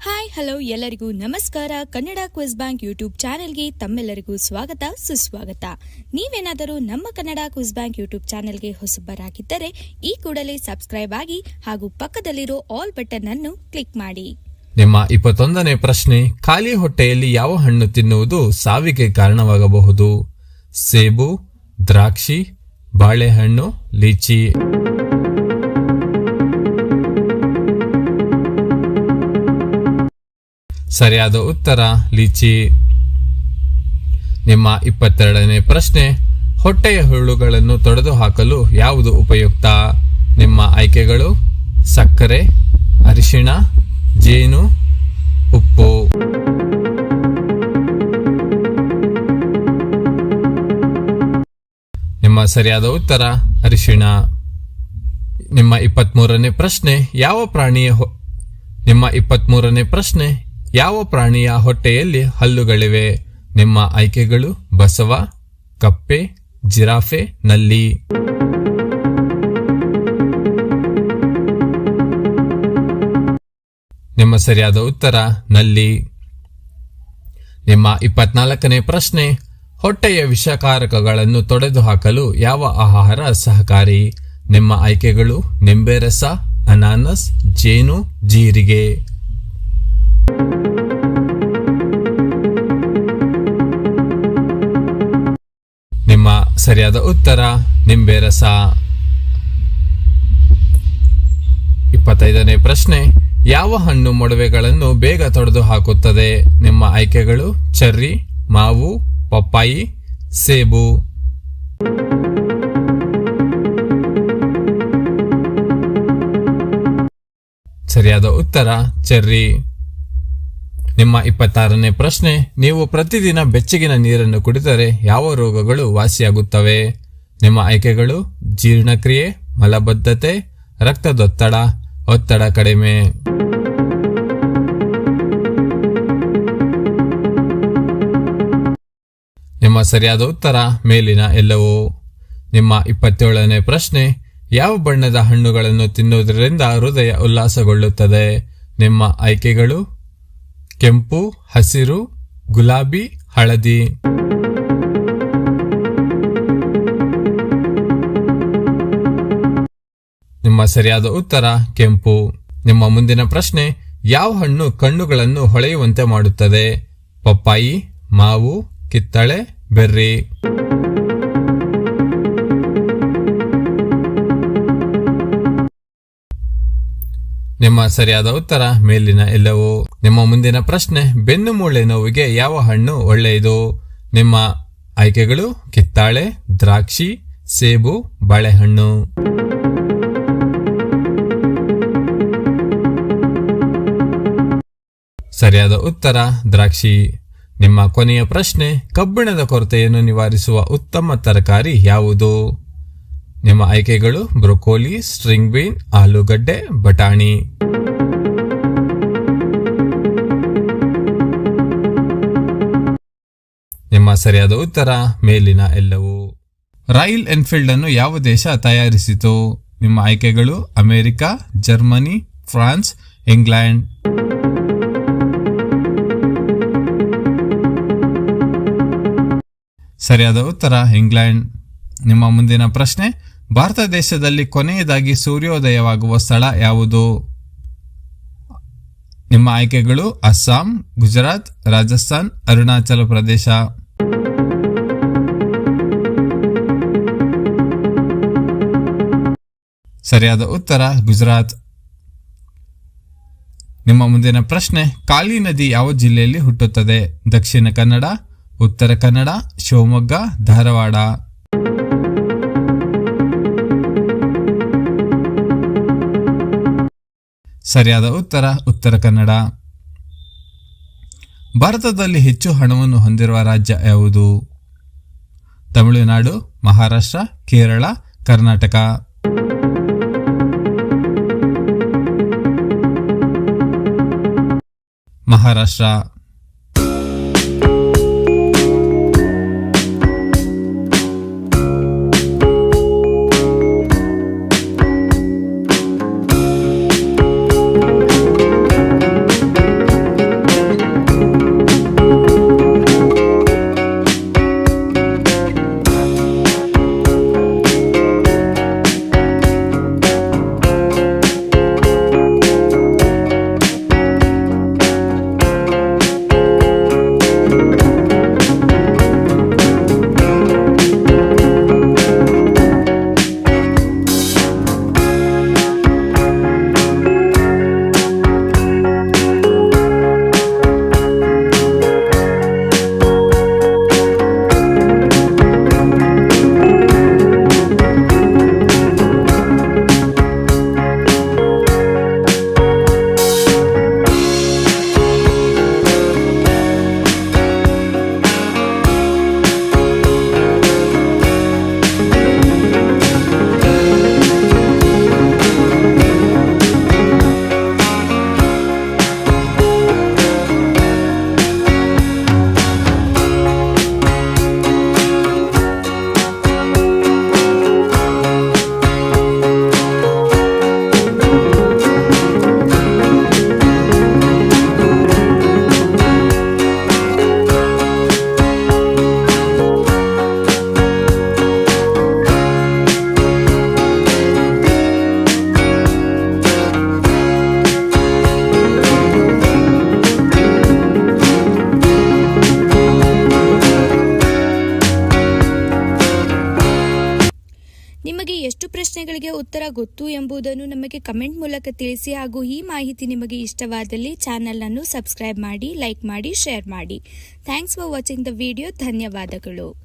Hi hello ಎಲ್ಲರಿಗೂ ನಮಸ್ಕಾರ. Kannada quiz bank YouTube ಚಾನೆಲ್ಗೆ ತಮ್ಮೆಲ್ಲರಿಗೂ ಸ್ವಾಗತ ಸುಸ್ವಾಗತ. ನೀವೇನಾದರೂ ನಮ್ಮ ಕನ್ನಡ ಕ್ವಿಜ್ ಬ್ಯಾಂಕ್ ಯೂಟ್ಯೂಬ್ ಚಾನೆಲ್ಗೆ ಹೊಸಬರಾಗಿದ್ದರೆ ಈ ಕೂಡಲೇ ಸಬ್ಸ್ಕ್ರೈಬ್ ಆಗಿ ಹಾಗೂ ಪಕ್ಕದಲ್ಲಿರೋ ಆಲ್ ಬಟನ್ ಅನ್ನು ಕ್ಲಿಕ್ ಮಾಡಿ. ನಿಮ್ಮ 21ನೇ ಪ್ರಶ್ನೆ, ಖಾಲಿ ಹೊಟ್ಟೆಯಲ್ಲಿ ಯಾವ ಹಣ್ಣು ತಿನ್ನುವುದು ಸಾವಿಗೆ ಕಾರಣವಾಗಬಹುದು? ಸೇಬು, ದ್ರಾಕ್ಷಿ, ಬಾಳೆಹಣ್ಣು, ಲೀಚಿ. ಸರಿಯಾದ ಉತ್ತರ ಲೀಚಿ. ನಿಮ್ಮ 22ನೇ ಪ್ರಶ್ನೆ, ಹೊಟ್ಟೆಯ ಹುಳುಗಳನ್ನು ತೊಡೆದು ಹಾಕಲು ಯಾವುದು ಉಪಯುಕ್ತ? ನಿಮ್ಮ ಆಯ್ಕೆಗಳು ಸಕ್ಕರೆ, ಅರಿಶಿಣ, ಜೇನು, ಉಪ್ಪು. ನಿಮ್ಮ ಸರಿಯಾದ ಉತ್ತರ ಅರಿಶಿಣ. ನಿಮ್ಮ 23ನೇ ಪ್ರಶ್ನೆ, ಯಾವ ಪ್ರಾಣಿಯ ಹೊಟ್ಟೆಯಲ್ಲಿ ಹಲ್ಲುಗಳಿವೆ? ನಿಮ್ಮ ಆಯ್ಕೆಗಳು ಬಸವ, ಕಪ್ಪೆ, ಜಿರಾಫೆ, ನಲ್ಲಿ. ನಿಮ್ಮ ಸರಿಯಾದ ಉತ್ತರ ನಲ್ಲಿ. ನಿಮ್ಮ 24ನೇ ಪ್ರಶ್ನೆ, ಹೊಟ್ಟೆಯ ವಿಷಕಾರಕಗಳನ್ನು ತೊಡೆದು ಹಾಕಲು ಯಾವ ಆಹಾರ ಸಹಕಾರಿ? ನಿಮ್ಮ ಆಯ್ಕೆಗಳು ನಿಂಬೆ ರಸ, ಅನಾನಸ್, ಜೇನು, ಜೀರಿಗೆ. ನಿಮ್ಮ ಸರಿಯಾದ ಉತ್ತರ ನಿಂಬೆ ರಸ. 25ನೇ ಪ್ರಶ್ನೆ, ಯಾವ ಹಣ್ಣು ಮೊಡವೆಗಳನ್ನು ಬೇಗ ತೊಡೆದು ಹಾಕುತ್ತದೆ? ನಿಮ್ಮ ಆಯ್ಕೆಗಳು ಚೆರ್ರಿ, ಮಾವು, ಪಪ್ಪಾಯಿ, ಸೇಬು. ಸರಿಯಾದ ಉತ್ತರ ಚೆರ್ರಿ. ನಿಮ್ಮ 26ನೇ ಪ್ರಶ್ನೆ, ನೀವು ಪ್ರತಿದಿನ ಬೆಚ್ಚಗಿನ ನೀರನ್ನು ಕುಡಿದರೆ ಯಾವ ರೋಗಗಳು ವಾಸಿಯಾಗುತ್ತವೆ? ನಿಮ್ಮ ಆಯ್ಕೆಗಳು ಜೀರ್ಣಕ್ರಿಯೆ, ಮಲಬದ್ಧತೆ, ರಕ್ತದೊತ್ತಡ, ಒತ್ತಡ ಕಡಿಮೆ. ನಿಮ್ಮ ಸರಿಯಾದ ಉತ್ತರ ಮೇಲಿನ ಎಲ್ಲವೂ. ನಿಮ್ಮ 27ನೇ ಪ್ರಶ್ನೆ, ಯಾವ ಬಣ್ಣದ ಹಣ್ಣುಗಳನ್ನು ತಿನ್ನುವುದರಿಂದ ಹೃದಯ ಉಲ್ಲಾಸಗೊಳ್ಳುತ್ತದೆ? ನಿಮ್ಮ ಆಯ್ಕೆಗಳು ಕೆಂಪು, ಹಸಿರು, ಗುಲಾಬಿ, ಹಳದಿ. ನಿಮ್ಮ ಸರಿಯಾದ ಉತ್ತರ ಕೆಂಪು. ನಿಮ್ಮ ಮುಂದಿನ ಪ್ರಶ್ನೆ, ಯಾವ ಹಣ್ಣು ಕಣ್ಣುಗಳನ್ನು ಹೊಳೆಯುವಂತೆ ಮಾಡುತ್ತದೆ? ಪಪ್ಪಾಯಿ, ಮಾವು, ಕಿತ್ತಳೆ, ಬೆರ್ರಿ. ನಿಮ್ಮ ಸರಿಯಾದ ಉತ್ತರ ಮೇಲಿನ ಎಲ್ಲವೂ. ನಿಮ್ಮ ಮುಂದಿನ ಪ್ರಶ್ನೆ, ಬೆನ್ನು ಮೂಳೆ ನೋವಿಗೆ ಯಾವ ಹಣ್ಣು ಒಳ್ಳೆಯದು? ನಿಮ್ಮ ಆಯ್ಕೆಗಳು ಕಿತ್ತಾಳೆ, ದ್ರಾಕ್ಷಿ, ಸೇಬು, ಬಾಳೆಹಣ್ಣು. ಸರಿಯಾದ ಉತ್ತರ ದ್ರಾಕ್ಷಿ. ನಿಮ್ಮ ಕೊನೆಯ ಪ್ರಶ್ನೆ, ಕಬ್ಬಿಣದ ಕೊರತೆಯನ್ನು ನಿವಾರಿಸುವ ಉತ್ತಮ ತರಕಾರಿ ಯಾವುದು? ನಿಮ್ಮ ಆಯ್ಕೆಗಳು ಬ್ರೊಕೋಲಿ, ಸ್ಟ್ರಿಂಗ್ ಬೀನ್, ಆಲೂಗಡ್ಡೆ, ಬಟಾಣಿ. ನಿಮ್ಮ ಸರಿಯಾದ ಉತ್ತರ ಮೇಲಿನ ಎಲ್ಲವೂ. ರಾಯಲ್ ಎನ್ಫೀಲ್ಡ್ ಅನ್ನು ಯಾವ ದೇಶ ತಯಾರಿಸಿತು? ನಿಮ್ಮ ಆಯ್ಕೆಗಳು ಅಮೆರಿಕ, ಜರ್ಮನಿ, ಫ್ರಾನ್ಸ್, ಇಂಗ್ಲೆಂಡ್. ಸರಿಯಾದ ಉತ್ತರ ಇಂಗ್ಲೆಂಡ್. ನಿಮ್ಮ ಮುಂದಿನ ಪ್ರಶ್ನೆ, ಭಾರತ ದೇಶದಲ್ಲಿ ಕೊನೆಯದಾಗಿ ಸೂರ್ಯೋದಯವಾಗುವ ಸ್ಥಳ ಯಾವುದು? ನಿಮ್ಮ ಆಯ್ಕೆಗಳು ಅಸ್ಸಾಂ, ಗುಜರಾತ್, ರಾಜಸ್ಥಾನ್, ಅರುಣಾಚಲ ಪ್ರದೇಶ. ಸರಿಯಾದ ಉತ್ತರ ಗುಜರಾತ್. ನಿಮ್ಮ ಮುಂದಿನ ಪ್ರಶ್ನೆ, ಕಾಳಿ ನದಿ ಯಾವ ಜಿಲ್ಲೆಯಲ್ಲಿ ಹುಟ್ಟುತ್ತದೆ? ದಕ್ಷಿಣ ಕನ್ನಡ, ಉತ್ತರ ಕನ್ನಡ, ಶಿವಮೊಗ್ಗ, ಧಾರವಾಡ. ಸರಿಯಾದ ಉತ್ತರ ಉತ್ತರ ಕನ್ನಡ. ಭಾರತದಲ್ಲಿ ಹೆಚ್ಚು ಹಣವನ್ನು ಹೊಂದಿರುವ ರಾಜ್ಯ ಯಾವುದು? ತಮಿಳುನಾಡು, ಮಹಾರಾಷ್ಟ್ರ, ಕೇರಳ, ಕರ್ನಾಟಕ. ಮಹಾರಾಷ್ಟ್ರ. ಗೊತ್ತು ಎಂಬುದನ್ನು ನಮಗೆ ಕಮೆಂಟ್ ಮೂಲಕ ತಿಳಿಸಿ. ಹಾಗೂ ಈ ಮಾಹಿತಿ ನಿಮಗೆ ಇಷ್ಟವಾದಲ್ಲಿ ಚಾನೆಲ್ ಅನ್ನು ಸಬ್ಸ್ಕ್ರೈಬ್ ಮಾಡಿ, ಲೈಕ್ ಮಾಡಿ, ಶೇರ್ ಮಾಡಿ. Thanks for watching the video. ಧನ್ಯವಾದಗಳು.